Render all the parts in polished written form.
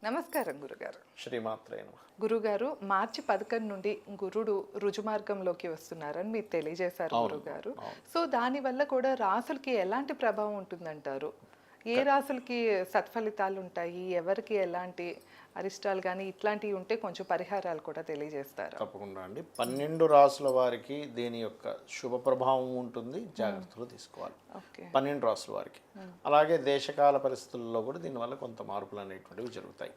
నమస్కారం గురుగారు. శ్రీమాత్రే నమః. గురుగారు, మార్చి 11 నుండి గురుడు రుజుమార్గంలోకి వస్తున్నారని మీరు తెలియజేశారు గురుగారు. సో దానివల్ల కూడా రాసులకి ఎలాంటి ప్రభావం ఉంటుందంటారు? ఏ రాసులకి సత్ఫలితాలు ఉంటాయి, ఎవరికి ఎలాంటి అరిష్టాలు కానీ ఇట్లాంటివి ఉంటే కొంచెం పరిహారాలు కూడా తెలియజేస్తారు. తప్పకుండా అండి. 12 రాసుల వారికి దీని యొక్క శుభ ప్రభావం ఉంటుంది, జాగ్రత్తలు తీసుకోవాలి. 12 రాసుల వారికి అలాగే దేశకాల పరిస్థితుల్లో కూడా దీనివల్ల కొంత మార్పులు అనేటువంటివి జరుగుతాయి.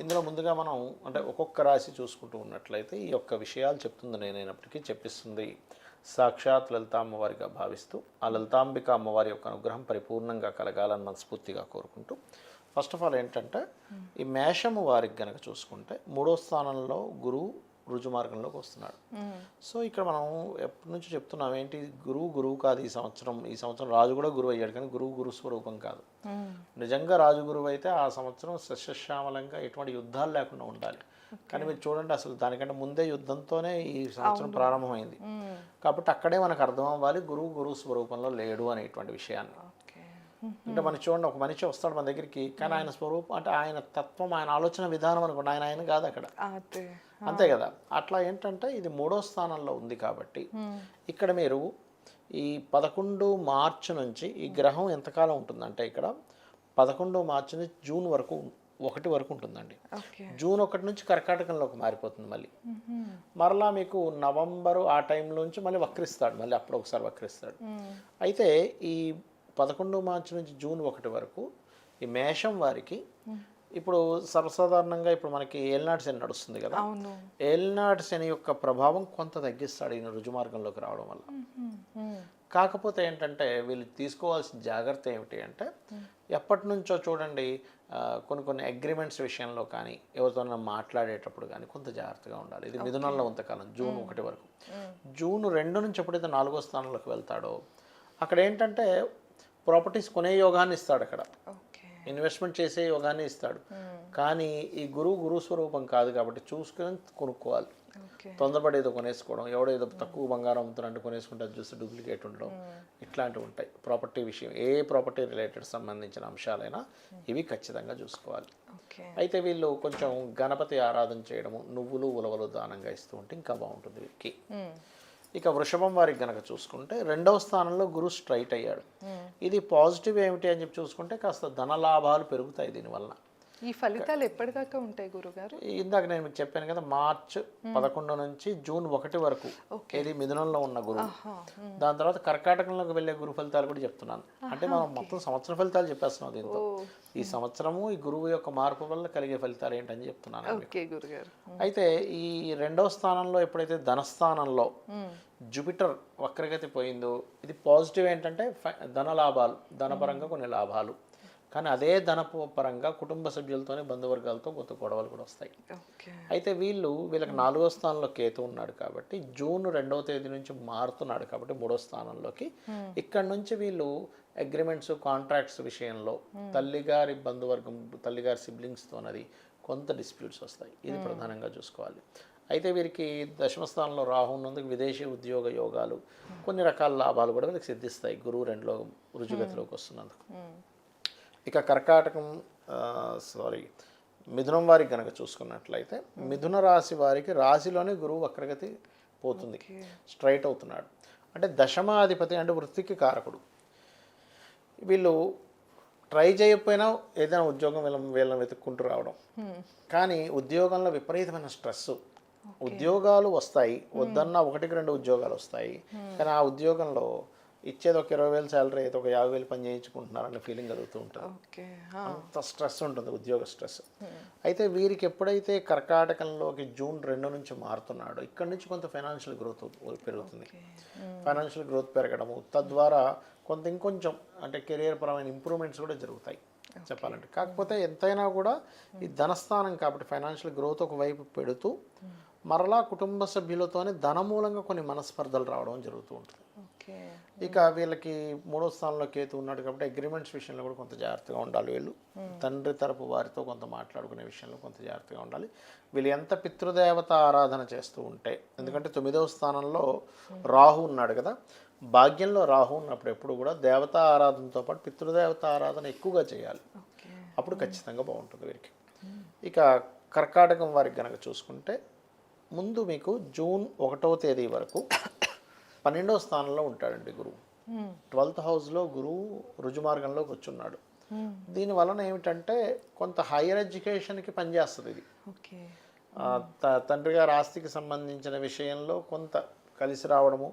ఇందులో ముందుగా మనం అంటే ఒక్కొక్క రాశి చూసుకుంటూ ఉన్నట్లయితే ఈ యొక్క విషయాలు చెప్తుంది నేనైనప్పటికీ చెప్పిస్తుంది సాక్షాత్ లలిత అమ్మవారిగా భావిస్తూ ఆ లలితాంబిక అమ్మవారి యొక్క అనుగ్రహం పరిపూర్ణంగా కలగాలని మనస్ఫూర్తిగా కోరుకుంటూ, ఫస్ట్ ఆఫ్ ఆల్ ఏంటంటే ఈ మేషము వారికి గనక చూసుకుంటే 3వ స్థానంలో గురువు రుజుమార్గంలోకి వస్తున్నాడు. సో ఇక్కడ మనం ఎప్పటి నుంచి చెప్తున్నాం ఏంటి, గురువు కాదు ఈ సంవత్సరం రాజు కూడా గురువు అయ్యాడు, కానీ గురు స్వరూపం కాదు. నిజంగా రాజు గురువు అయితే ఆ సంవత్సరం సస్యశ్యామలంగా ఎటువంటి యుద్ధాలు లేకుండా ఉండాలి. కానీ మీరు చూడండి, అసలు దానికంటే ముందే యుద్ధంతోనే ఈ సంవత్సరం ప్రారంభమైంది. కాబట్టి అక్కడే మనకు అర్థం అవ్వాలి గురు స్వరూపంలో లేడు అనేటువంటి విషయాన్ని. అంటే మనం చూడండి, ఒక మనిషి వస్తాడు మన దగ్గరికి, కానీ ఆయన స్వరూపం అంటే ఆయన తత్వం, ఆయన ఆలోచన విధానం అనుకోండి, ఆయన కాదు అక్కడ, అంతే కదా. అట్లా ఏంటంటే ఇది 3వ స్థానంలో ఉంది కాబట్టి ఇక్కడ మీరు ఈ 11 మార్చి నుంచి ఈ గ్రహం ఎంతకాలం ఉంటుందంటే ఇక్కడ 11 మార్చి నుంచి జూన్ 1 వరకు ఉంటుందండి. జూన్ 1 నుంచి కర్కాటకంలోకి మారిపోతుంది. మరలా మీకు నవంబరు ఆ టైంలోంచి మళ్ళీ వక్రిస్తాడు, మళ్ళీ అప్పుడు ఒకసారి వక్రిస్తాడు. అయితే ఈ 11 మార్చి నుంచి జూన్ 1 వరకు ఈ మేషం వారికి ఇప్పుడు సర్వసాధారణంగా ఇప్పుడు మనకి ఏలినాటి శని నడుస్తుంది కదా, ఏలినాటి శని యొక్క ప్రభావం కొంత తగ్గిస్తాడు ఈయన రుజుమార్గంలోకి రావడం వల్ల. కాకపోతే ఏంటంటే వీళ్ళు తీసుకోవాల్సిన జాగ్రత్త ఏమిటి అంటే, ఎప్పటి నుంచో చూడండి కొన్ని అగ్రిమెంట్స్ విషయంలో కానీ ఎవరితోనైనా మాట్లాడేటప్పుడు కానీ కొంత జాగ్రత్తగా ఉండాలి. ఇది మిథునంలో ఉంతకాలం జూన్ 1 వరకు. జూన్ 2 నుంచి ఎప్పుడైతే 4వ స్థానంలోకి వెళ్తాడో అక్కడ ఏంటంటే ప్రాపర్టీస్ కొనే యోగాన్ని ఇస్తాడు, అక్కడ ఇన్వెస్ట్మెంట్ చేసే యోగాన్ని ఇస్తాడు. కానీ ఈ గురు స్వరూపం కాదు కాబట్టి చూసుకొని కొనుక్కోవాలి. తొందరపడి ఏదో కొనేసుకోవడం, ఏదో తక్కువ బంగారం అమ్ముతున్నట్టు కొనేసుకుంటే అది చూస్తే డూప్లికేట్ ఉండడం, ఇట్లాంటివి ఉంటాయి. ప్రాపర్టీ విషయం, ఏ ప్రాపర్టీ రిలేటెడ్ సంబంధించిన అంశాలైనా ఇవి ఖచ్చితంగా చూసుకోవాలి. అయితే వీళ్ళు కొంచెం గణపతి ఆరాధన చేయడము, నువ్వులు ఉలవలు దానంగా ఇస్తూ ఉంటే ఇంకా బాగుంటుంది వీరికి. ఇక వృషభం వారికి గనక చూసుకుంటే 2వ స్థానంలో గురువు స్ట్రైట్ అయ్యాడు. ఇది పాజిటివ్ ఏమిటి అని చెప్పి చూసుకుంటే కాస్త ధన లాభాలు పెరుగుతాయి దీనివల్ల. ఈ ఫలితాలు ఎప్పటిదాకా ఉంటాయి గురుగారు? ఇందాక నేను మీకు చెప్పాను కదా, మార్చ్ 11 నుంచి జూన్ 1 వరకు ఇది మిథునంలో ఉన్న గురువు. దాని తర్వాత కర్కాటకంలోకి వెళ్ళే గురు ఫలితాలు కూడా చెప్తున్నాను. అంటే మనం మొత్తం సంవత్సరం ఫలితాలు చెప్పేస్తున్నాం దీంతో. ఈ సంవత్సరము ఈ గురువు యొక్క మార్పు వల్ల కలిగే ఫలితాలు ఏంటని చెప్తున్నాను. అయితే ఈ 2వ స్థానంలో ఎప్పుడైతే ధనస్థానంలో జూపిటర్ వక్రగతి పోయిందో ఇది పాజిటివ్ ఏంటంటే ధన లాభాలు, ధనపరంగా కొన్ని లాభాలు. కానీ అదే ధనపు పరంగా కుటుంబ సభ్యులతోనే బంధువర్గాలతో కొంత గొడవలు కూడా వస్తాయి. అయితే వీళ్ళకి 4వ స్థానంలో కేతు ఉన్నాడు కాబట్టి జూన్ 2వ తేదీ నుంచి మారుతున్నాడు కాబట్టి 3వ స్థానంలోకి. ఇక్కడ నుంచి వీళ్ళు అగ్రిమెంట్స్, కాంట్రాక్ట్స్ విషయంలో తల్లిగారి బంధువర్గం, తల్లిగారి సిబ్లింగ్స్తో అది కొంత డిస్ప్యూట్స్ వస్తాయి. ఇది ప్రధానంగా చూసుకోవాలి. అయితే వీరికి 10వ స్థానంలో రాహు ఉన్నందుకు విదేశీ ఉద్యోగ యోగాలు, కొన్ని రకాల లాభాలు కూడా వీళ్ళకి సిద్ధిస్తాయి గురువు 2లో రుజుగతిలోకి వస్తున్నందుకు. ఇక మిథునం వారికి కనుక చూసుకున్నట్లయితే మిథున రాశి వారికి రాశిలోనే గురువు వక్రగతి పోతుంది, స్ట్రైట్ అవుతున్నాడు. అంటే దశమాధిపతి అంటే వృత్తికి కారకుడు. వీళ్ళు ట్రై చేయకపోయినా ఏదైనా ఉద్యోగం వీళ్ళని వెతుక్కుంటూ రావడం. కానీ ఉద్యోగంలో విపరీతమైన స్ట్రెస్, ఉద్యోగాలు వస్తాయి, వద్దన్నా 1-2 ఉద్యోగాలు వస్తాయి. కానీ ఆ ఉద్యోగంలో ఇచ్చేది ఒక 20,000 శాలరీ అయితే ఒక 50,000 పని చేయించుకుంటున్నారనే ఫీలింగ్ కలుగుతూ ఉంటుంది. అంత స్ట్రెస్ ఉంటుంది, ఉద్యోగ స్ట్రెస్. అయితే వీరికి ఎప్పుడైతే కర్కాటకంలోకి జూన్ 2 నుంచి మారుతున్నాడో ఇక్కడ నుంచి కొంత ఫైనాన్షియల్ గ్రోత్ పెరుగుతుంది. ఫైనాన్షియల్ గ్రోత్ పెరగడము, తద్వారా ఇంకొంచెం అంటే కెరియర్ పరమైన ఇంప్రూవ్మెంట్స్ కూడా జరుగుతాయి చెప్పాలంటే. కాకపోతే ఎంతైనా కూడా ఈ ధనస్థానం కాబట్టి ఫైనాన్షియల్ గ్రోత్ ఒకవైపు పెడుతూ మరలా కుటుంబ సభ్యులతోనే ధన మూలంగా కొన్ని మనస్పర్ధలు రావడం జరుగుతూ ఉంటుంది. ఇక వీళ్ళకి 3వ స్థానంలో కేతు ఉన్నాడు కాబట్టి అగ్రిమెంట్స్ విషయంలో కూడా కొంత జాగ్రత్తగా ఉండాలి. వీళ్ళు తండ్రి తరపు వారితో కొంత మాట్లాడుకునే విషయంలో కొంత జాగ్రత్తగా ఉండాలి. వీళ్ళు ఎంత పితృదేవత ఆరాధన చేస్తూ ఉంటే, ఎందుకంటే 9వ స్థానంలో రాహు ఉన్నాడు కదా, భాగ్యంలో రాహు ఉన్నప్పుడు ఎప్పుడు కూడా దేవతా ఆరాధనతో పాటు పితృదేవత ఆరాధన ఎక్కువగా చేయాలి. అప్పుడు ఖచ్చితంగా బాగుంటుంది వీరికి. ఇక కర్కాటకం వారికి కనుక చూసుకుంటే ముందు మీకు జూన్ 1వ తేదీ వరకు 12వ స్థానంలో ఉంటాడండి గురువు. 12th హౌస్లో గురువు రుజుమార్గంలోకి వచ్చున్నాడు. దీని వలన ఏమిటంటే కొంత హైయర్ ఎడ్యుకేషన్కి పనిచేస్తుంది ఇది. ఓకే. తండ్రి గారి ఆస్తికి సంబంధించిన విషయంలో కొంత కలిసి రావడము,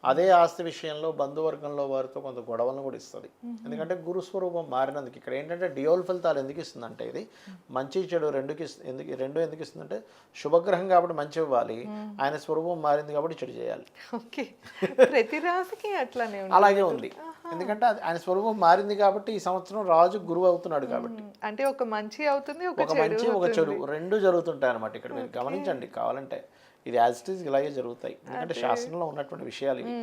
అదే ఆస్తి విషయంలో బంధువర్గంలో వారితో కొంత గొడవలను కూడా ఇస్తుంది. ఎందుకంటే గురు స్వరూపం మారినందుకు ఇక్కడ ఏంటంటే డియోల్ ఫలితాలు ఎందుకు ఇస్తుందంటే ఇది మంచి చెడు ఎందుకు ఇస్తుందంటే శుభగ్రహం కాబట్టి మంచి ఇవ్వాలి, ఆయన స్వరూపం మారింది కాబట్టి చెడు చేయాలి. ఓకే. ప్రతి రాశికి అట్లానే అలాగే ఉంది. ఎందుకంటే ఆయన స్వరూపం మారింది కాబట్టి ఈ సంవత్సరం రాజు గురువు అవుతున్నాడు కాబట్టి అంటే ఒక మంచి అవుతుంది, ఒక మంచి ఒక చెడు రెండు జరుగుతుంటాయి అన్నమాట. ఇక్కడ మీరు గమనించండి కావాలంటే, ఇది యాజ్ ఇట్ ఈస్ ఇలాగే జరుగుతాయి ఎందుకంటే శాస్త్రంలో ఉన్నటువంటి విషయాలు ఇవి.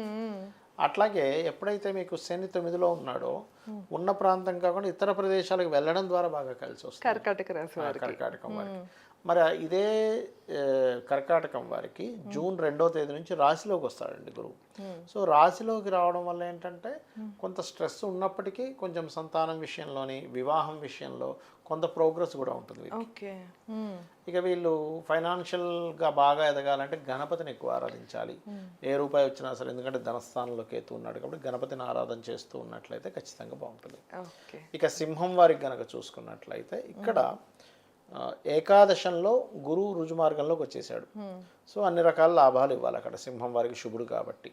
అట్లాగే ఎప్పుడైతే మీకు శని 9లో ఉన్నాడో ఉన్న ప్రాంతం కాకుండా ఇతర ప్రదేశాలకు వెళ్ళడం ద్వారా బాగా కలిసి వస్తుంది కర్కాటక రాశి కర్కాటకం వారికి. మరి ఇదే కర్కాటకం వారికి జూన్ 2వ తేదీ నుంచి రాశిలోకి వస్తాడండి గురువు. సో రాశిలోకి రావడం వల్ల ఏంటంటే కొంత స్ట్రెస్ ఉన్నప్పటికీ కొంచెం సంతానం విషయంలోని వివాహం విషయంలో కొంత ప్రోగ్రెస్ కూడా ఉంటుంది. ఇక వీళ్ళు ఫైనాన్షియల్గా బాగా ఎదగాలంటే గణపతిని ఎక్కువ ఆరాధించాలి. ఏ రూపాయి వచ్చినా సరే, ఎందుకంటే ధనస్థానంలో కేతు ఉన్నాడు కాబట్టి గణపతిని ఆరాధన చేస్తూ ఉన్నట్లయితే ఖచ్చితంగా బాగుంటుంది. ఇక సింహం వారికి గనక చూసుకున్నట్లయితే ఇక్కడ ఏకాదశంలో గురువు రుజుమార్గంలోకి వచ్చేసాడు. సో అన్ని రకాల లాభాలు ఇవ్వాలి అక్కడ. సింహం వారికి శుభుడు కాబట్టి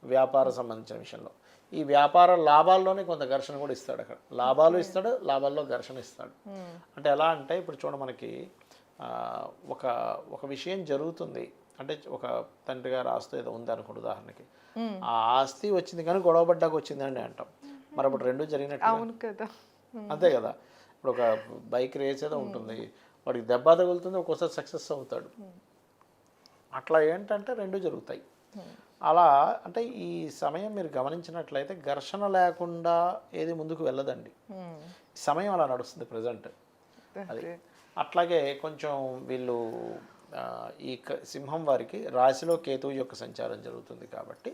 వ్యాపార సంబంధించిన విషయంలో ఈ వ్యాపార లాభాల్లోనే కొంత ఘర్షణ కూడా ఇస్తాడు. అక్కడ లాభాలు ఇస్తాడు, లాభాల్లో ఘర్షణ ఇస్తాడు. అంటే ఎలా అంటే ఇప్పుడు చూడ మనకి ఒక విషయం జరుగుతుంది అంటే ఒక తండ్రి గారు ఆస్తి ఏదో ఉంది అనుకోండి ఉదాహరణకి, ఆ ఆస్తి వచ్చింది కానీ గొడవపడ్డాక వచ్చిందండి అంటాం. మరి అప్పుడు రెండు జరిగినట్టు అంతే కదా. ఇప్పుడు ఒక బైక్ రేస్ ఏదో ఉంటుంది, వాడికి దెబ్బ తగులుతుంది, ఒక్కోసారి సక్సెస్ అవుతాడు. అట్లా ఏంటంటే రెండు జరుగుతాయి. అలా అంటే ఈ సమయం మీరు గమనించినట్లయితే ఘర్షణ లేకుండా ఏది ముందుకు వెళ్ళదండి. సమయం అలా నడుస్తుంది ప్రజెంట్. అది అట్లాగే కొంచెం వీళ్ళు ఈ సింహం వారికి రాశిలో కేతువు యొక్క సంచారం జరుగుతుంది కాబట్టి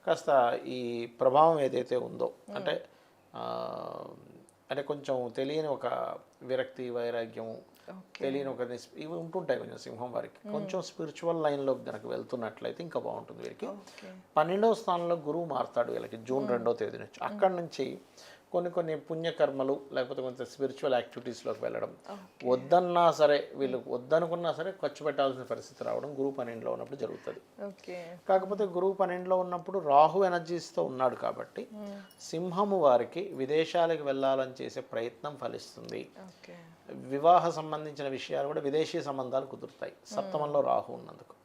కాస్త ఈ ప్రభావం ఏదైతే ఉందో అంటే అంటే కొంచెం తెలియని ఒక విరక్తి, వైరాగ్యము, తెలియని ఒక ఇవి ఉంటుంటాయి కొంచెం సింహం వారికి. కొంచెం స్పిరిచువల్ లైన్లోకి కనుక వెళ్తున్నట్లయితే ఇంకా బాగుంటుంది వీరికి. 12వ స్థానంలో గురువు మారుతాడు వీళ్ళకి జూన్ 2వ తేదీ నుంచి. అక్కడి నుంచి కొన్ని పుణ్యకర్మలు లేకపోతే కొంత స్పిరిచువల్ యాక్టివిటీస్లోకి వెళ్ళడం, వద్దన్నా సరే వీళ్ళు వద్దనుకున్నా సరే ఖర్చు పెట్టాల్సిన పరిస్థితి రావడం గురువు 12లో ఉన్నప్పుడు జరుగుతుంది. కాకపోతే గురువు 12లో ఉన్నప్పుడు రాహు ఎనర్జీస్తో ఉన్నాడు కాబట్టి సింహము వారికి విదేశాలకు వెళ్ళాలని చేసే ప్రయత్నం ఫలిస్తుంది. వివాహ సంబంధించిన విషయాలు కూడా విదేశీ సంబంధాలు కుదురుతాయి సప్తమంలో రాహు ఉన్నందుకు.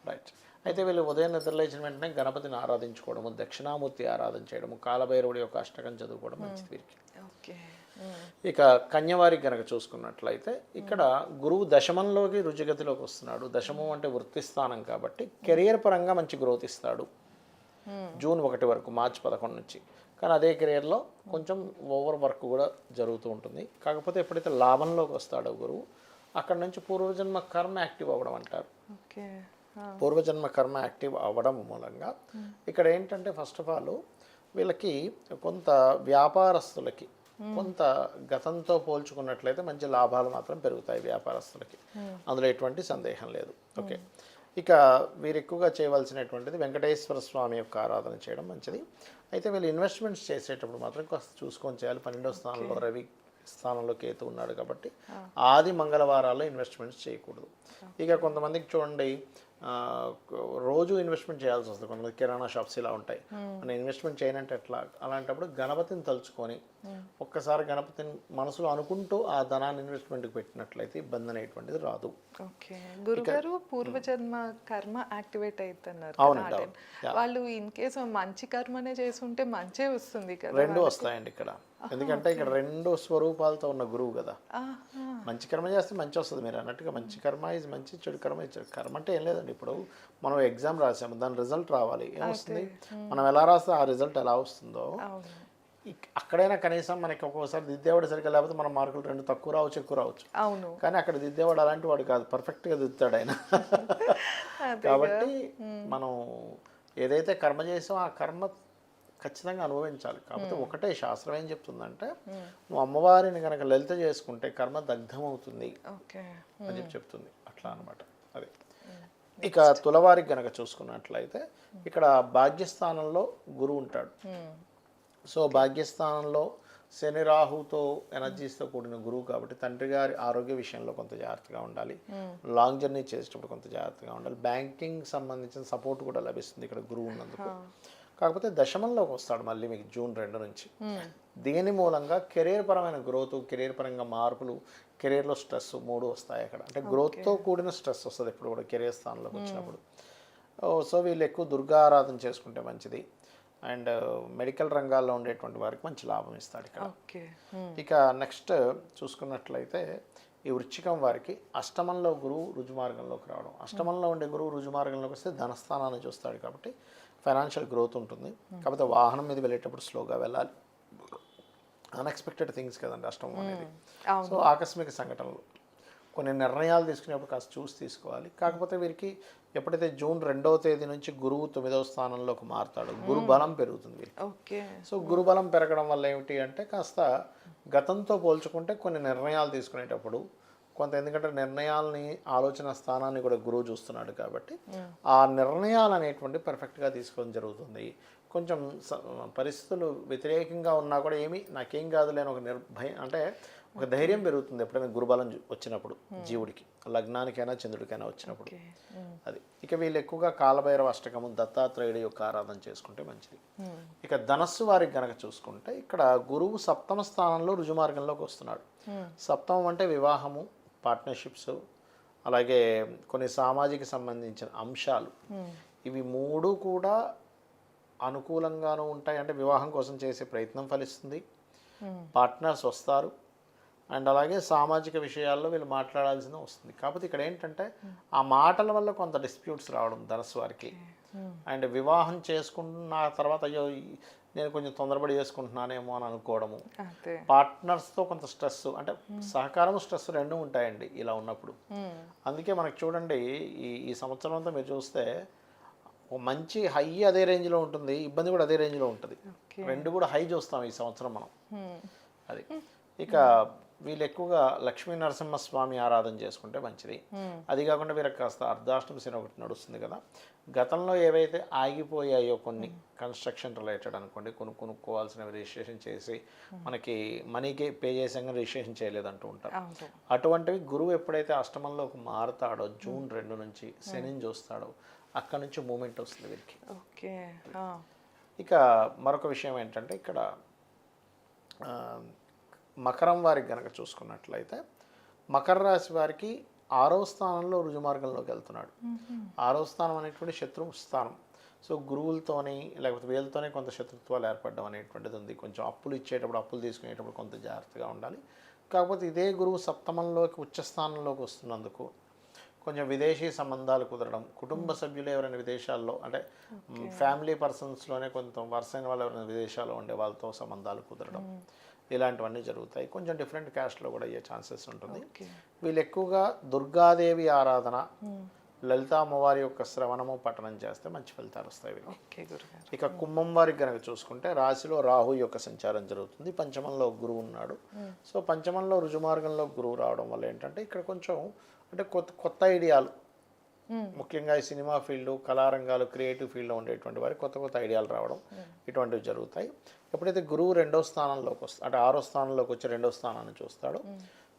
రైట్. అయితే వీళ్ళు ఉదయం నిద్రలేచిన వెంటనే గణపతిని ఆరాధించుకోవడము, దక్షిణామూర్తి ఆరాధన చేయడము, కాలభైరవుడి యొక్క అష్టకం చదువుకోవడం మంచిది వీరికి. ఇక కన్యవారికి కనుక చూసుకున్నట్లయితే ఇక్కడ గురువు దశమంలోకి రుజుగతిలోకి వస్తున్నాడు. దశమం అంటే వృత్తి స్థానం కాబట్టి కెరియర్ పరంగా మంచి గ్రోత్ ఇస్తాడు జూన్ 1 వరకు, మార్చి 11 నుంచి. కానీ అదే కెరియర్లో కొంచెం ఓవర్ వర్క్ కూడా జరుగుతూ ఉంటుంది. కాకపోతే ఎప్పుడైతే లాభంలోకి వస్తాడో గురువు అక్కడ నుంచి పూర్వజన్మ కర్మ యాక్టివ్ అవ్వడం అంటారు. పూర్వజన్మ కర్మ యాక్టివ్ అవ్వడం మూలంగా ఇక్కడ ఏంటంటే ఫస్ట్ ఆఫ్ ఆల్ వీళ్ళకి కొంత వ్యాపారస్తులకి కొంత గతంతో పోల్చుకున్నట్లయితే మంచి లాభాలు మాత్రం పెరుగుతాయి వ్యాపారస్తులకి, అందులో ఎటువంటి సందేహం లేదు. ఓకే. ఇక వీరు ఎక్కువగా చేయవలసినటువంటిది వెంకటేశ్వర స్వామి యొక్క ఆరాధన చేయడం మంచిది. అయితే వీళ్ళు ఇన్వెస్ట్మెంట్స్ చేసేటప్పుడు మాత్రం కాస్త చూసుకొని చేయాలి. 12వ స్థానంలో రవి స్థానంలో కేతు ఉన్నాడు కాబట్టి ఆది మంగళవారాల్లో ఇన్వెస్ట్మెంట్స్ చేయకూడదు. ఇక కొంతమందికి చూడండి రోజు ఇన్వెస్ట్మెంట్ చేయాల్సి వస్తుంది. కొంతమంది కిరాణా షాప్స్ ఇలా ఉంటాయి, మనం ఇన్వెస్ట్మెంట్ చేయనంటే ఎట్లా. అలాంటప్పుడు గణపతిని తలుచుకొని ఒక్కసారి గణపతిని మనసులో అనుకుంటూ ఆ ధనాన్ని ఇన్వెస్ట్మెంట్కి పెట్టినట్లయితే ఇబ్బంది అనేటువంటిది రాదు. ఓకే. గురుగారు పూర్వజన్మ కర్మ యాక్టివేట్ అవుతున్నారు. అవునండి. వాళ్ళు ఇన్ కేసు మంచి కర్మనే చేస్తుంటే మంచే వస్తుంది కదా. రెండు వస్తాయండి ఇక్కడ. ఎందుకంటే ఇక్కడ రెండు స్వరూపాలతో ఉన్న గురువు కదా. మంచి కర్మ చేస్తే మంచి వస్తుంది. మీరు అన్నట్టుగా మంచి కర్మ ఇస్ మంచి, చెడు కర్మ ఇచ్చాడు. కర్మ అంటే ఏం లేదండి, ఇప్పుడు మనం ఎగ్జామ్ రాసాము, దాని రిజల్ట్ రావాలి. ఏమొస్తుంది, మనం ఎలా రాస్తే ఆ రిజల్ట్ ఎలా వస్తుందో అక్కడైనా కనీసం మనకి ఒక్కోసారి దిద్దేవాడు సరిగ్గా లేకపోతే మన మార్కులు 2 తక్కువ రావచ్చు, ఎక్కువ రావచ్చు. కానీ అక్కడ దిద్దేవాడు అలాంటి వాడు కాదు, పర్ఫెక్ట్గా దిద్దుతాడు ఆయన. కాబట్టి మనం ఏదైతే కర్మ చేసామో ఆ ఖచ్చితంగా అనుభవించాలి. కాకపోతే ఒకటే శాస్త్రం ఏం చెప్తుందంటే నువ్వు అమ్మవారిని కనుక లలిత చేసుకుంటే కర్మ దగ్ధం అవుతుంది అని చెప్తుంది. అట్లా అనమాట. అది ఇక తులవారికి గనక చూసుకున్నట్లయితే ఇక్కడ భాగ్యస్థానంలో గురువు ఉంటాడు. సో భాగ్యస్థానంలో శని రాహుతో ఎనర్జీస్తో కూడిన గురువు కాబట్టి తండ్రి గారి ఆరోగ్య విషయంలో కొంత జాగ్రత్తగా ఉండాలి. లాంగ్ జర్నీ చేసేటప్పుడు కొంత జాగ్రత్తగా ఉండాలి. బ్యాంకింగ్ సంబంధించిన సపోర్ట్ కూడా లభిస్తుంది ఇక్కడ గురువు ఉన్నందుకు. కాకపోతే దశమంలోకి వస్తాడు మళ్ళీ మీకు జూన్ 2 నుంచి. దీని మూలంగా కెరీర్ పరమైన గ్రోత్, కెరీర్ పరంగా మార్పులు, కెరీర్లో స్ట్రెస్ 3 వస్తాయి అక్కడ. అంటే గ్రోత్తో కూడిన స్ట్రెస్ వస్తుంది ఎప్పుడు కూడా కెరీర్ స్థానంలోకి వచ్చినప్పుడు. సో వీళ్ళు ఎక్కువ దుర్గా ఆరాధన చేసుకుంటే మంచిది. అండ్ మెడికల్ రంగాల్లో ఉండేటువంటి వారికి మంచి లాభం ఇస్తాడు ఇక్కడ. ఇక నెక్స్ట్ చూసుకున్నట్లయితే ఈ వృశ్చికం వారికి అష్టమంలో గురువు రుజుమార్గంలోకి రావడం. అష్టమంలో ఉండే గురువు రుజుమార్గంలోకి వస్తే ధనస్థానాన్ని చూస్తాడు కాబట్టి ఫైనాన్షియల్ గ్రోత్ ఉంటుంది. కాకపోతే వాహనం మీద వెళ్ళేటప్పుడు స్లోగా వెళ్ళాలి. అన్ఎక్స్పెక్టెడ్ థింగ్స్ కదండి అష్టమం అనేది. సో ఆకస్మిక సంఘటనలు, కొన్ని నిర్ణయాలు తీసుకునేప్పుడు కాస్త చూసి తీసుకోవాలి. కాకపోతే వీరికి ఎప్పుడైతే జూన్ 2వ తేదీ నుంచి గురువు 9వ స్థానంలోకి మారుతాడు, గురు బలం పెరుగుతుంది వీరికి. సో గురు బలం పెరగడం వల్ల ఏమిటి అంటే కాస్త గతంతో పోల్చుకుంటే కొన్ని నిర్ణయాలు తీసుకునేటప్పుడు కొంత, ఎందుకంటే నిర్ణయాలని ఆలోచన స్థానాన్ని కూడా గురువు చూస్తున్నాడు కాబట్టి ఆ నిర్ణయాలు అనేటువంటి పర్ఫెక్ట్గా తీసుకోవడం జరుగుతుంది. కొంచెం పరిస్థితులు వ్యతిరేకంగా ఉన్నా కూడా నాకేం కాదులే అని ఒక నిర్భయం, అంటే ఒక ధైర్యం పెరుగుతుంది ఎప్పుడైనా గురుబలం వచ్చినప్పుడు జీవుడికి, లగ్నానికైనా చంద్రుడికైనా వచ్చినప్పుడు. అది ఇక వీళ్ళు ఎక్కువగా కాలభైరవ అష్టకము, దత్తాత్రేయుడి యొక్క ఆరాధన చేసుకుంటే మంచిది. ఇక ధనస్సు వారికి గనక చూసుకుంటే ఇక్కడ గురువు 7వ స్థానంలో రుజుమార్గంలోకి వస్తున్నాడు. 7వం అంటే వివాహము, పార్ట్నర్షిప్స్, అలాగే కొన్ని సామాజిక సంబంధించిన అంశాలు. ఇవి 3 కూడా అనుకూలంగానూ ఉంటాయి. అంటే వివాహం కోసం చేసే ప్రయత్నం ఫలిస్తుంది, పార్ట్నర్స్ వస్తారు, అండ్ అలాగే సామాజిక విషయాల్లో వీళ్ళు మాట్లాడాల్సింది వస్తుంది. కాకపోతే ఇక్కడ ఏంటంటే ఆ మాటల వల్ల కొంత డిస్ప్యూట్స్ రావడం ధనస్సు వారికి. అండ్ వివాహం చేసుకున్న తర్వాత అయ్యో నేను కొంచెం తొందరపడి చేసుకుంటున్నానేమో అని అనుకోవడము, పార్ట్నర్స్తో కొంత స్ట్రెస్, అంటే సహకారం స్ట్రెస్ 2 ఉంటాయండి ఇలా ఉన్నప్పుడు. అందుకే మనకు చూడండి ఈ సంవత్సరం అంతా మీరు చూస్తే మంచి హై అదే రేంజ్లో ఉంటుంది, ఇబ్బంది కూడా అదే రేంజ్లో ఉంటుంది. 2 కూడా హై చూస్తాం ఈ సంవత్సరం మనం. అది ఇక వీళ్ళు ఎక్కువగా లక్ష్మీ నరసింహస్వామి ఆరాధన చేసుకుంటే మంచిది. అది కాకుండా వీళ్ళకి కాస్త అర్ధాష్టమ శని ఒకటి నడుస్తుంది కదా, గతంలో ఏవైతే ఆగిపోయాయో కొన్ని కన్స్ట్రక్షన్ రిలేటెడ్ అనుకోండి, కొనుక్కోవాల్సినవి రిజిస్ట్రేషన్ చేసి మనకి మనీకి పే చేసాక రిజిస్ట్రేషన్ చేయలేదంటూ ఉంటారు. అటువంటివి గురువు ఎప్పుడైతే అష్టమంలోకి మారుతాడో జూన్ 2 నుంచి శనిని చూస్తాడో అక్కడ నుంచి మూమెంట్ వస్తుంది వీరికి. ఇక మరొక విషయం ఏంటంటే ఇక్కడ మకరం వారికి కనుక చూసుకున్నట్లయితే మకర రాశి వారికి 6వ స్థానంలో రుజుమార్గంలోకి వెళ్తున్నాడు. 6వ స్థానం అనేటువంటి శత్రు స్థానం. సో గురువులతోని లేకపోతే వీళ్ళతోనే కొంత శత్రుత్వాలు ఏర్పడడం అనేటువంటిది ఉంది. కొంచెం అప్పులు ఇచ్చేటప్పుడు, అప్పులు తీసుకునేటప్పుడు కొంత జాగ్రత్తగా ఉండాలి. కాకపోతే ఇదే గురువు సప్తమంలోకి ఉచ్చస్థానంలోకి వస్తున్నందుకు కొంచెం విదేశీ సంబంధాలు కుదరడం, కుటుంబ సభ్యులు ఎవరైనా విదేశాల్లో, అంటే ఫ్యామిలీ పర్సన్స్లోనే కొంత వరుసైన వాళ్ళు ఎవరైనా విదేశాల్లో ఉండే వాళ్ళతో సంబంధాలు కుదరడం, ఇలాంటివన్నీ జరుగుతాయి. కొంచెం డిఫరెంట్ క్యాస్ట్లో కూడా అయ్యే ఛాన్సెస్ ఉంటుంది. వీళ్ళు ఎక్కువగా దుర్గాదేవి ఆరాధన, లలితా అమ్మవారి యొక్క శ్రవణము పఠనం చేస్తే మంచి ఫలితాలు వస్తాయి వీళ్ళు. ఇక కుంభం వారికి కనుక చూసుకుంటే రాశిలో రాహు యొక్క సంచారం జరుగుతుంది, పంచమంలో గురువు ఉన్నాడు. సో పంచమంలో రుజుమార్గంలో గురువు రావడం వల్ల ఏంటంటే ఇక్కడ కొంచెం అంటే కొత్త ఐడియాలు, ముఖ్యంగా ఈ సినిమా ఫీల్డ్, కళారంగాలు, క్రియేటివ్ ఫీల్డ్లో ఉండేటువంటి వారికి కొత్త ఐడియాలు రావడం ఇటువంటివి జరుగుతాయి. ఎప్పుడైతే గురువు 2వ స్థానంలోకి వస్తాడు, అంటే 6వ స్థానంలోకి వచ్చి 2వ స్థానాన్ని చూస్తాడు.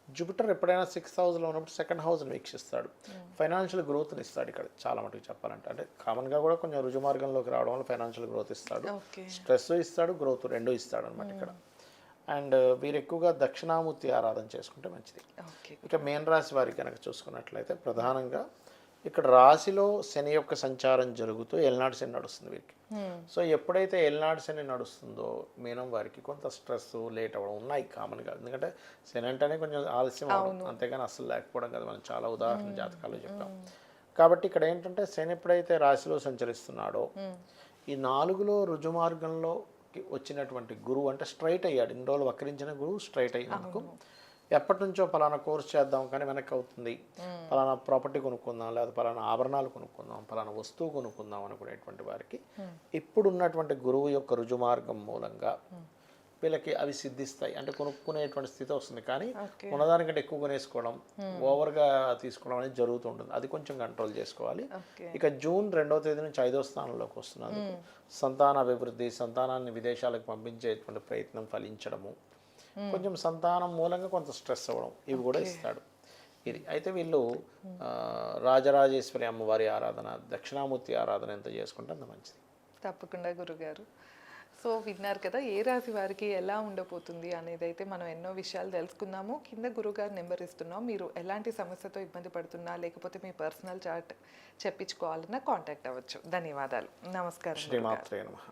జూపిటర్ ఎప్పుడైనా 6th హౌస్లో ఉన్నప్పుడు 2nd హౌస్ని వీక్షిస్తాడు. ఫైనాన్షియల్ గ్రోత్ని ఇస్తాడు ఇక్కడ చాలా మటుకు చెప్పాలంటే. అంటే కామన్గా కూడా కొంచెం రుజుమార్గంలోకి రావడం వల్ల ఫైనాన్షియల్ గ్రోత్ ఇస్తాడు, స్ట్రెస్ ఇస్తాడు, గ్రోత్ 2 ఇస్తాడు అనమాట ఇక్కడ. అండ్ వీరు ఎక్కువగా దక్షిణామూర్తి ఆరాధన చేసుకుంటే మంచిది. ఇక మీన రాశి వారికి కనుక చూసుకున్నట్లయితే ప్రధానంగా ఇక్కడ రాశిలో శని యొక్క సంచారం జరుగుతూ ఏలినాటి శని నడుస్తుంది వీరికి. సో ఎప్పుడైతే ఏలినాటి శని నడుస్తుందో మీనం వారికి కొంత స్ట్రెస్, లేట్ అవ్వడం ఉన్నాయి కామన్గా. ఎందుకంటే శని అంటేనే కొంచెం ఆలస్యం అవ్వడం, అంతేగాని అసలు లేకపోవడం కదా, మనం చాలా ఉదాహరణ జాతకాలు చెప్పాం. కాబట్టి ఇక్కడ ఏంటంటే శని ఎప్పుడైతే రాశిలో సంచరిస్తున్నాడో ఈ 4లో రుజుమార్గంలో వచ్చినటువంటి గురువు, అంటే స్ట్రైట్ అయ్యాడు, ఇన్ని రోజులు వక్రించిన గురువు స్ట్రైట్ అయినందుకు ఎప్పటి నుంచో పలానా కోర్స్ చేద్దాం కానీ వెనక్కి అవుతుంది, పలానా ప్రాపర్టీ కొనుక్కుందాం, లేదా పలానా ఆభరణాలు కొనుక్కుందాం, పలానా వస్తువు కొనుక్కుందాం అనుకునేటువంటి వారికి ఇప్పుడు ఉన్నటువంటి గురువు యొక్క రుజుమార్గం మూలంగా వీళ్ళకి అవి సిద్ధిస్తాయి. అంటే కొనుక్కునేటువంటి స్థితి వస్తుంది, కానీ ఉన్నదానికంటే ఎక్కువ కొనేసుకోవడం, ఓవర్గా తీసుకోవడం అనేది జరుగుతూ ఉంటుంది. అది కొంచెం కంట్రోల్ చేసుకోవాలి. ఇక జూన్ 2వ తేదీ నుంచి 5వ స్థానంలోకి వస్తున్నారు. సంతాన అభివృద్ధి, సంతానాన్ని విదేశాలకు పంపించేటువంటి ప్రయత్నం ఫలించడము, కొంచెం సంతానం మూలంగా కొంత స్ట్రెస్ అవ్వడం, ఇవి కూడా ఇస్తాడు. ఇది అయితే వీళ్ళు రాజరాజేశ్వరి అమ్మవారి ఆరాధన, దక్షిణామూర్తి ఆరాధన ఎంత చేసుకుంటే అంత మంచిది. తప్పకుండా గురుగారు. సో విన్నారు కదా, ఏ రాశి వారికి ఎలా ఉండబోతుంది అనేది అయితే మనం ఎన్నో విషయాలు తెలుసుకున్నాము. కింద గురుగారు నెంబర్ ఇస్తున్నాం. మీరు ఎలాంటి సమస్యతో ఇబ్బంది పడుతున్నా, లేకపోతే మీ పర్సనల్ చార్ట్ చెప్పించుకోవాలన్నా కాంటాక్ట్ అవ్వచ్చు. ధన్యవాదాలు. నమస్కారం. శ్రీమాత్రే నమః.